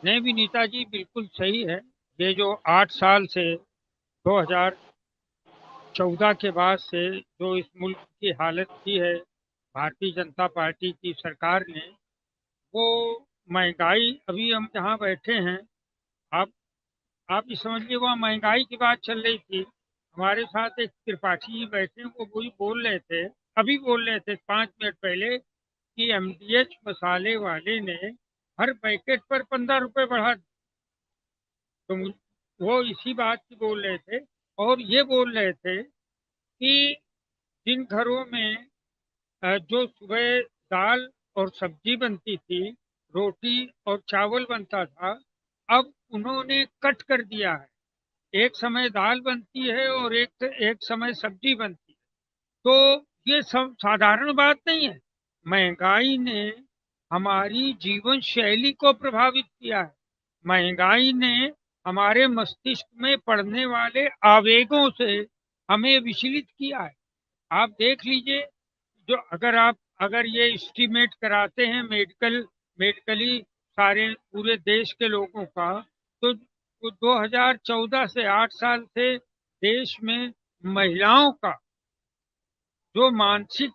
नहीं भी नेताजी बिल्कुल सही है। ये जो 8 साल से 2014 के बाद से जो इस मुल्क की हालत की है भारतीय जनता पार्टी की सरकार ने, वो महंगाई, अभी हम जहाँ बैठे हैं, आप आप ये समझिए, वहाँ महंगाई की बात चल रही थी। हमारे साथ एक त्रिपाठी जी बैठे हैं, वो वही बोल रहे थे, अभी बोल रहे थे 5 मिनट पहले, कि एमडीएच मसाले वाले ने हर पैकेट पर 15 रुपए बढ़ा। तो वो इसी बात की बोल रहे थे। और ये बोल रहे थे कि जिन घरों में जो सुबह दाल और सब्जी बनती थी, रोटी और चावल बनता था, अब उन्होंने कट कर दिया है। एक समय दाल बनती है और एक एक समय सब्जी बनती है। तो ये सब साधारण बात नहीं है। महंगाई ने हमारी जीवन शैली को प्रभावित किया है। महंगाई ने हमारे मस्तिष्क में पड़ने वाले आवेगों से हमें विचलित किया है। आप देख लीजिए, जो अगर ये एस्टीमेट कराते हैं मेडिकली सारे पूरे देश के लोगों का, तो 2014 से 8 साल से देश में महिलाओं का जो मानसिक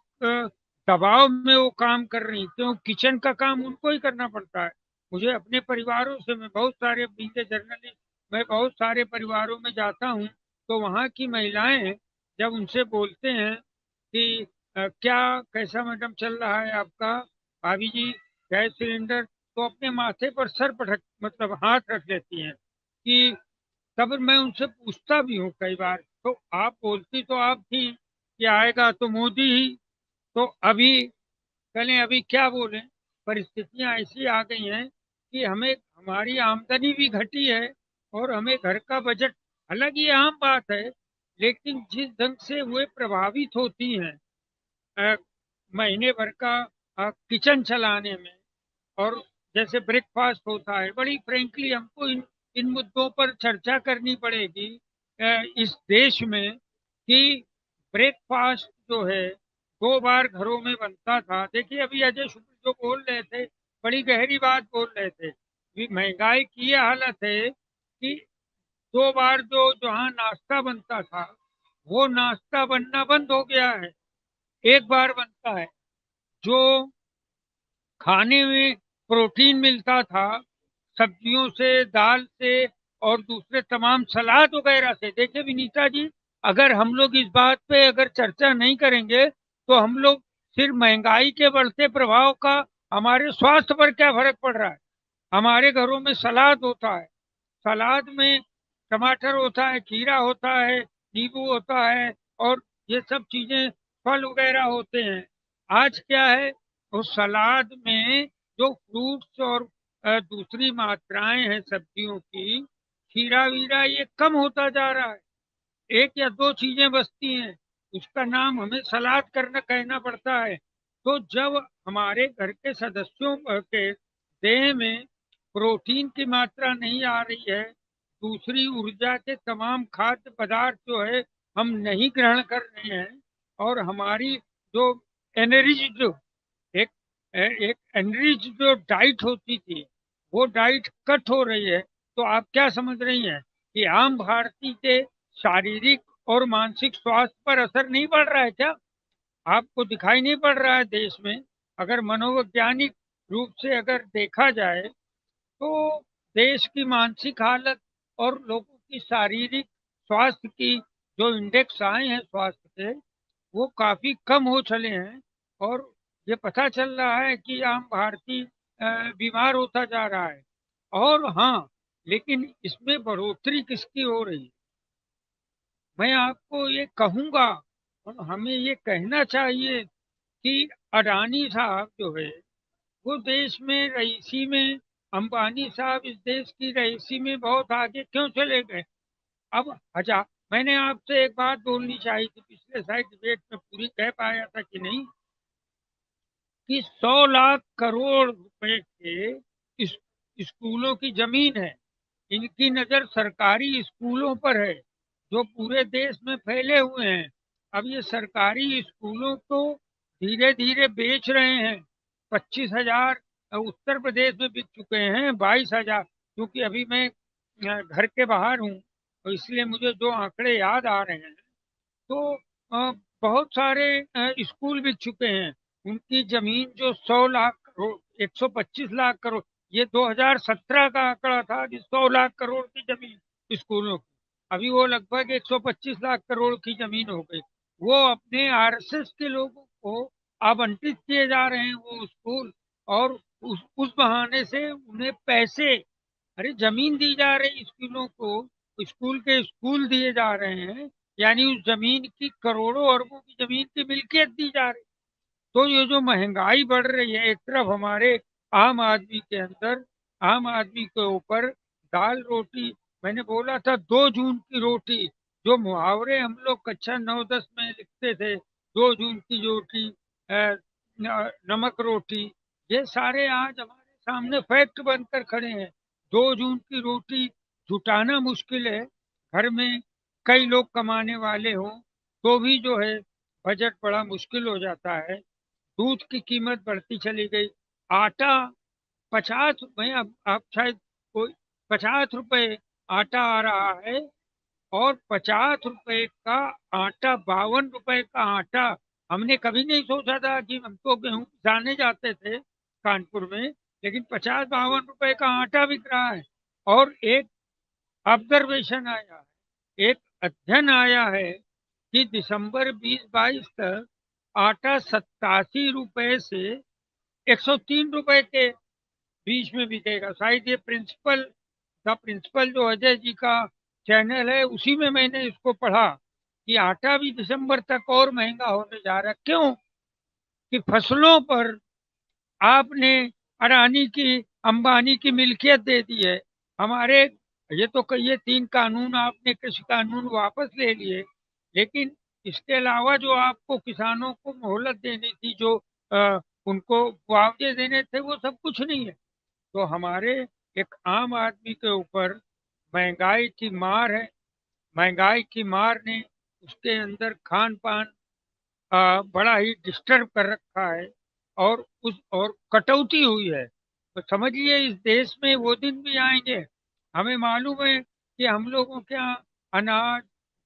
दबाव में वो काम कर रही, क्यों किचन का काम उनको ही करना पड़ता है। मुझे अपने परिवारों से, मैं बहुत सारे बींग जर्नलिस्ट, मैं बहुत सारे परिवारों में जाता हूँ, तो वहाँ की महिलाएं जब उनसे बोलते हैं कि क्या कैसा मैडम चल रहा है आपका, भाभी जी गैस सिलेंडर, तो अपने माथे पर सर पटक मतलब हाथ रख लेती हैं। कि तब मैं उनसे पूछता भी हूँ कई बार, तो आप बोलती तो आप थी कि आएगा तो मोदी ही, तो अभी कहें अभी क्या बोले, परिस्थितियां ऐसी आ गई हैं कि हमें हमारी आमदनी भी घटी है और हमें घर का बजट, हालांकि ये आम बात है, लेकिन जिस ढंग से वे प्रभावित होती हैं अ, महीने भर का किचन चलाने में, और जैसे ब्रेकफास्ट होता है, बड़ी फ्रेंकली हमको इन इन मुद्दों पर चर्चा करनी पड़ेगी इस देश में, कि ब्रेकफास्ट जो है 2 बार घरों में बनता था। देखिए अभी अजय शुक्ल जो बोल रहे थे, बड़ी गहरी बात बोल रहे थे कि महंगाई की ये हालत है कि 2 बार जो जहाँ नाश्ता बनता था, वो नाश्ता बनना बंद हो गया है। एक बार बनता है। जो खाने में प्रोटीन मिलता था, सब्जियों से, दाल से और दूसरे तमाम सलाद वगैरह से। देखिए विनीता जी, अगर हम लोग इस बात पे अगर चर्चा नहीं करेंगे, तो हम लोग सिर्फ महंगाई के बढ़ते प्रभाव का हमारे स्वास्थ्य पर क्या फर्क पड़ रहा है। हमारे घरों में सलाद होता है, सलाद में टमाटर होता है, खीरा होता है, नींबू होता है, और ये सब चीजें, फल वगैरह होते हैं। आज क्या है, उस सलाद में जो फ्रूट्स और दूसरी मात्राएं हैं सब्जियों की, खीरा वीरा, ये कम होता जा रहा है। एक या दो चीजें बचती हैं, उसका नाम हमें सलाद करना कहना पड़ता है। तो जब हमारे घर के सदस्यों के देह में प्रोटीन की मात्रा नहीं आ रही है, दूसरी ऊर्जा के तमाम खाद्य पदार्थ जो है हम नहीं ग्रहण कर रहे हैं, और हमारी जो एनर्जी जो एक एक एनरिच जो डाइट होती थी, वो डाइट कट हो रही है। तो आप क्या समझ रही हैं कि आम भारतीय के शारीरिक और मानसिक स्वास्थ्य पर असर नहीं पड़ रहा है क्या? आपको दिखाई नहीं पड़ रहा है देश में? अगर मनोवैज्ञानिक रूप से अगर देखा जाए, तो देश की मानसिक हालत और लोगों की शारीरिक स्वास्थ्य की जो इंडेक्स आए हैं स्वास्थ्य के, वो काफी कम हो चले हैं। और ये पता चल रहा है कि आम भारतीय बीमार होता जा रहा है। और हाँ, लेकिन इसमें बढ़ोतरी किसकी हो रही है, मैं आपको ये कहूंगा, और हमें ये कहना चाहिए कि अडानी साहब जो है, वो देश में रईसी में, अंबानी साहब इस देश की रईसी में बहुत आगे क्यों चले गए? अब अच्छा, मैंने आपसे एक बात बोलनी चाहिए थी, पिछले शायद डिबेट में पूरी कह पाया था कि नहीं, कि 100 लाख करोड़ रुपए के स्कूलों की जमीन है। इनकी नजर सरकारी स्कूलों पर है, जो पूरे देश में फैले हुए हैं। अब ये सरकारी स्कूलों को धीरे धीरे बेच रहे हैं। 25,000 उत्तर प्रदेश में बिक चुके हैं, 22,000 क्योंकि अभी मैं घर के बाहर हूँ, और इसलिए मुझे जो आंकड़े याद आ रहे हैं, तो बहुत सारे स्कूल बिक चुके हैं। उनकी जमीन जो 100 लाख करोड़, 125 लाख करोड़, ये 2017 का आंकड़ा था कि 100 लाख करोड़ की जमीन स्कूलों की, अभी वो लगभग 125 लाख करोड़ की जमीन हो गई। वो अपने आरएसएस के लोगों को आवंटित किए जा रहे हैं वो स्कूल, और उस बहाने से उन्हें पैसे, अरे जमीन दी जा रही स्कूलों को, स्कूल के स्कूल दिए जा रहे हैं, यानी उस जमीन की करोड़ों अरबों की जमीन की मिल्कियत दी जा रही। तो ये जो महंगाई बढ़ रही है, एक तरफ हमारे आम आदमी के अंदर, आम आदमी के ऊपर दाल रोटी, मैंने बोला था 2 जून की रोटी, जो मुहावरे हम लोग कक्षा 9-10 में लिखते थे, 2 जून की रोटी, नमक रोटी, ये सारे आज हमारे सामने फैक्ट बनकर खड़े हैं। 2 जून की रोटी जुटाना मुश्किल है, घर में कई लोग कमाने वाले हों तो भी जो है बजट बड़ा मुश्किल हो जाता है। दूध की कीमत बढ़ती चली गई। आटा 50, में अब आप शायद कोई 50 रुपए आटा आ रहा है, और 50 रुपए का आटा, 52 रुपए का आटा। हमने कभी नहीं सोचा था कि हम तो गेहूं पिसाने जाते थे कानपुर में, लेकिन 50-52 रुपए का आटा बिक रहा है। और एक ऑब्जर्वेशन आया है, एक अध्ययन आया है कि दिसंबर 2022 तक आटा 87 रुपए से 103 रुपए के बीच में बिकेगा। शायद ये प्रिंसिपल जो अजय जी का चैनल है, उसी में मैंने इसको पढ़ा कि आटा भी दिसंबर तक और महंगा होने जा रहा है। क्यों? कि फसलों पर आपने अडानी की, अंबानी की मिल्कियत दे दी है। हमारे ये तो ये 3 कानून आपने कृषि कानून वापस ले लिए, लेकिन इसके अलावा जो आपको किसानों को मोहलत देनी थी, जो उनको मुआवजे देने थे, वो सब कुछ नहीं है। तो हमारे एक आम आदमी के ऊपर महंगाई की मार है। महंगाई की मार ने उसके अंदर खान पान बड़ा ही डिस्टर्ब कर रखा है, और कटौती हुई है। तो समझिए इस देश में वो दिन भी आएंगे। हमें मालूम है कि हम लोगों के यहाँ अनाज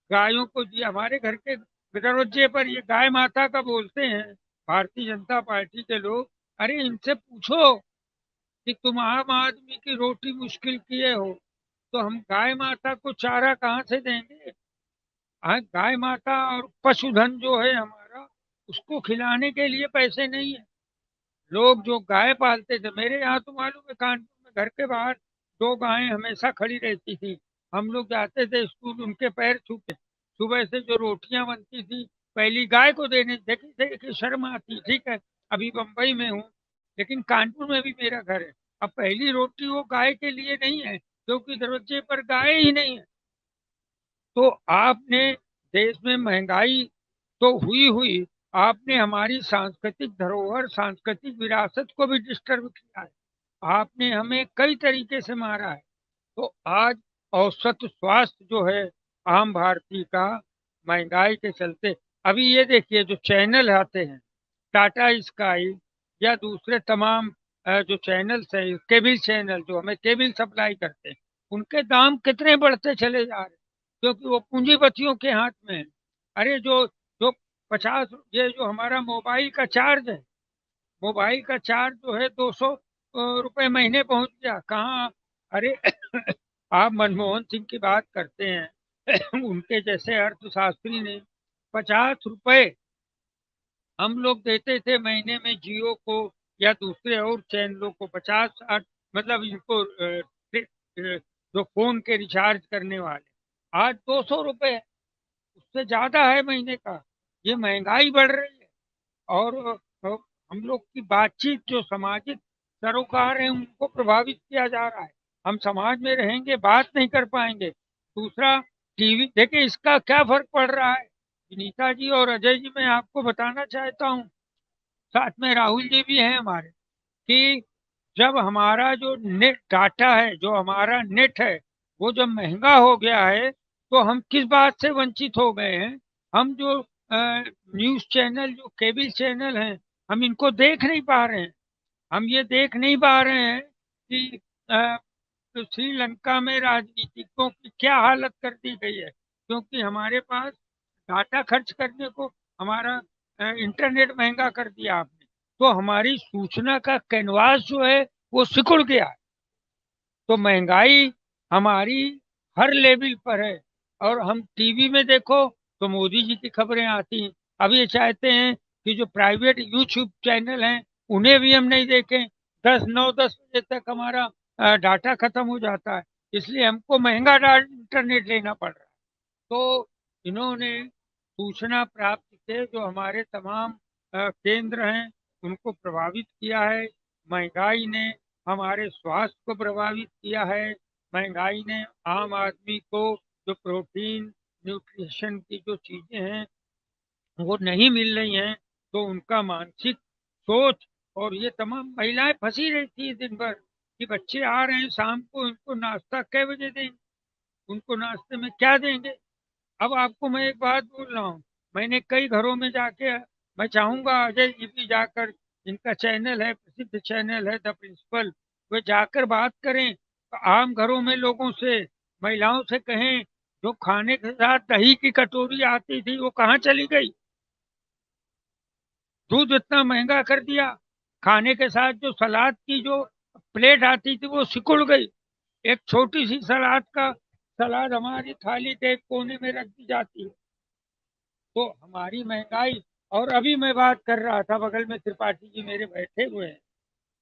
गायों को दिया, हमारे घर के दरवाजे पर ये गाय माता का बोलते हैं भारतीय जनता पार्टी के लोग। अरे इनसे पूछो कि तुम आम आदमी की रोटी मुश्किल किए हो, तो हम गाय माता को चारा कहाँ से देंगे? गाय माता और पशुधन जो है हमारा, उसको खिलाने के लिए पैसे नहीं है। लोग जो गाय पालते थे, मेरे यहाँ तो मालूम है कानपुर में घर के बाहर 2 गायें हमेशा खड़ी रहती थी। हम लोग जाते थे स्कूल, उनके पैर छू के सुबह से जो रोटियां बनती थी पहली गाय को देने, देखी देखी शर्म आती। ठीक है, अभी बम्बई में हूँ, लेकिन कानपुर में भी मेरा घर है। अब पहली रोटी वो गाय के लिए नहीं है, क्योंकि दरवाजे पर गाय ही नहीं है। तो आपने देश में महंगाई तो हुई हुई, आपने हमारी सांस्कृतिक धरोहर, सांस्कृतिक विरासत को भी डिस्टर्ब किया है। आपने हमें कई तरीके से मारा है। तो आज औसत स्वास्थ्य जो है आम भारतीय का, महंगाई के चलते, अभी ये देखिए जो चैनल आते हैं, टाटा स्काई या दूसरे तमाम जो चैनल्स हैं, केबल चैनल जो हमें केबल सप्लाई करते हैं, उनके दाम कितने बढ़ते चले जा रहे हैं, क्योंकि वो पूंजीपतियों के हाथ में है। अरे जो जो 50, ये जो हमारा मोबाइल का चार्ज है, मोबाइल का चार्ज जो है 200 रुपये महीने पहुंच गया। कहाँ? अरे आप मनमोहन सिंह की बात करते हैं उनके जैसे अर्थशास्त्री ने 50 रुपए हम लोग देते थे महीने में जियो को या दूसरे और चैनलों को, 50-60, मतलब इनको जो फोन के रिचार्ज करने वाले, आज 200 रुपए है, उससे ज्यादा है महीने का। ये महंगाई बढ़ रही है। और हम लोग की बातचीत, जो सामाजिक सरोकार है, उनको प्रभावित किया जा रहा है। हम समाज में रहेंगे, बात नहीं कर पाएंगे। दूसरा, टीवी देखिए, इसका क्या फर्क पड़ रहा है विनीता जी और अजय जी, मैं आपको बताना चाहता हूँ, साथ में राहुल जी भी हैं हमारे, कि जब हमारा जो नेट डाटा है, जो हमारा नेट है, वो जब महंगा हो गया है, तो हम किस बात से वंचित हो गए हैं? हम जो न्यूज चैनल, जो केबल चैनल हैं, हम इनको देख नहीं पा रहे हैं। हम ये देख नहीं पा रहे हैं कि तो श्रीलंका में राजनीतिकों की क्या हालत कर दी गई है, क्योंकि हमारे पास डाटा खर्च करने को हमारा इंटरनेट महंगा कर दिया आपने, तो हमारी सूचना का कैनवास जो है वो सिकुड़ गया है। तो महंगाई हमारी हर लेवल पर है। और हम टीवी में देखो तो मोदी जी की खबरें आती हैं। अब ये चाहते हैं कि जो प्राइवेट यूट्यूब चैनल हैं उन्हें भी हम नहीं देखें। 10 बजे तक हमारा डाटा खत्म हो जाता है, इसलिए हमको महंगा इंटरनेट लेना पड़ रहा है। तो इन्होंने सूचना प्राप्ति से जो हमारे तमाम केंद्र हैं उनको प्रभावित किया है। महंगाई ने हमारे स्वास्थ्य को प्रभावित किया है। महंगाई ने आम आदमी को जो प्रोटीन न्यूट्रिशन की जो चीजें हैं वो नहीं मिल रही हैं, तो उनका मानसिक सोच। और ये तमाम महिलाएं फंसी रहती है दिन भर कि बच्चे आ रहे हैं शाम को, इनको नाश्ता कै बजे देंगे, उनको नाश्ते में क्या देंगे। अब आपको मैं एक बात बोल रहा हूँ, मैंने कई घरों में जाके, मैं चाहूंगा अजय जी भी जाकर, इनका चैनल है, प्रसिद्ध चैनल है द प्रिंसिपल, वे जाकर बात करें तो आम घरों में लोगों से, महिलाओं से कहें जो खाने के साथ दही की कटोरी आती थी वो कहाँ चली गई। दूध इतना महंगा कर दिया, खाने के साथ जो सलाद की जो प्लेट आती थी वो सिकुड़ गई। एक छोटी सी सलाद हमारी थाली के एक कोने में रख दी जाती है। तो हमारी महंगाई। और अभी मैं बात कर रहा था, बगल में त्रिपाठी जी मेरे बैठे हुए हैं,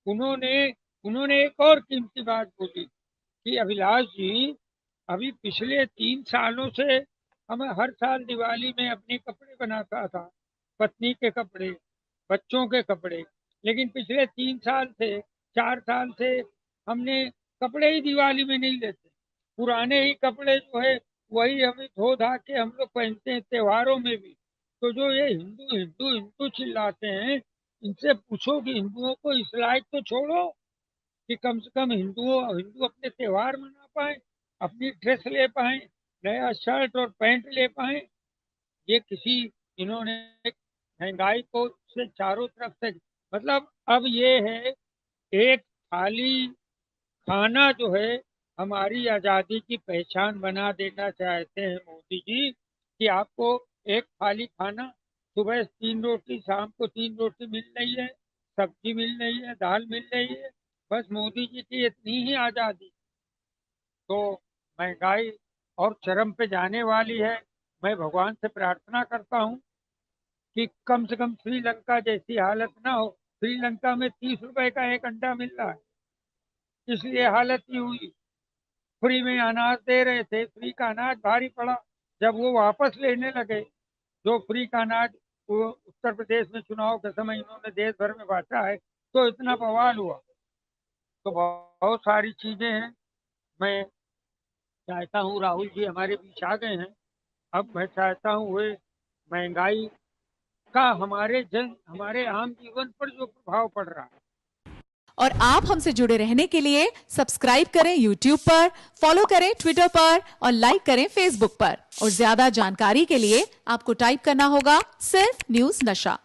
उन्होंने उन्होंने एक और कीमती बात बोली कि अभिलाष जी, अभी पिछले 3 सालों से हमें हर साल दिवाली में अपने कपड़े बनाता था, पत्नी के कपड़े, बच्चों के कपड़े, लेकिन पिछले 3 साल से, 4 साल से हमने कपड़े ही दिवाली में नहीं लेते। पुराने ही कपड़े जो है वही हमें धो धा के हम लोग पहनते हैं त्योहारों में भी। तो जो ये हिंदू हिंदू हिंदू चिल्लाते हैं, इनसे पूछो कि हिंदुओं को इस लायक तो छोड़ो कि कम से कम हिंदू अपने त्योहार मना पाए, अपनी ड्रेस ले पाए, नया शर्ट और पैंट ले पाए। ये किसी, इन्होंने महंगाई को से चारों तरफ से, मतलब अब ये है, एक थाली खाना जो है हमारी आजादी की पहचान बना देना चाहते हैं मोदी जी, कि आपको एक थाली खाना, सुबह 3 रोटी, शाम को 3 रोटी मिल रही है, सब्जी मिल रही है, दाल मिल रही है, बस मोदी जी की इतनी ही आजादी। तो महंगाई और चरम पे जाने वाली है। मैं भगवान से प्रार्थना करता हूँ कि कम से कम श्रीलंका जैसी हालत ना हो। श्रीलंका में 30 रुपए का एक अंडा मिल रहा है, इसलिए हालत ही हुई। फ्री में अनाज दे रहे थे, फ्री का अनाज भारी पड़ा। जब वो वापस लेने लगे जो फ्री का अनाज, वो उत्तर प्रदेश में चुनाव के समय इन्होंने देश भर में बांटा है, तो इतना बवाल हुआ। तो बहुत सारी चीजें हैं। मैं चाहता हूँ राहुल जी हमारे बीच आ गए हैं, अब मैं चाहता हूँ वे महंगाई का हमारे आम जीवन पर जो प्रभाव पड़ रहा है। और आप हमसे जुड़े रहने के लिए सब्सक्राइब करें YouTube पर, फॉलो करें ट्विटर पर और लाइक करें Facebook पर। और ज्यादा जानकारी के लिए आपको टाइप करना होगा सिर्फ न्यूज नशा।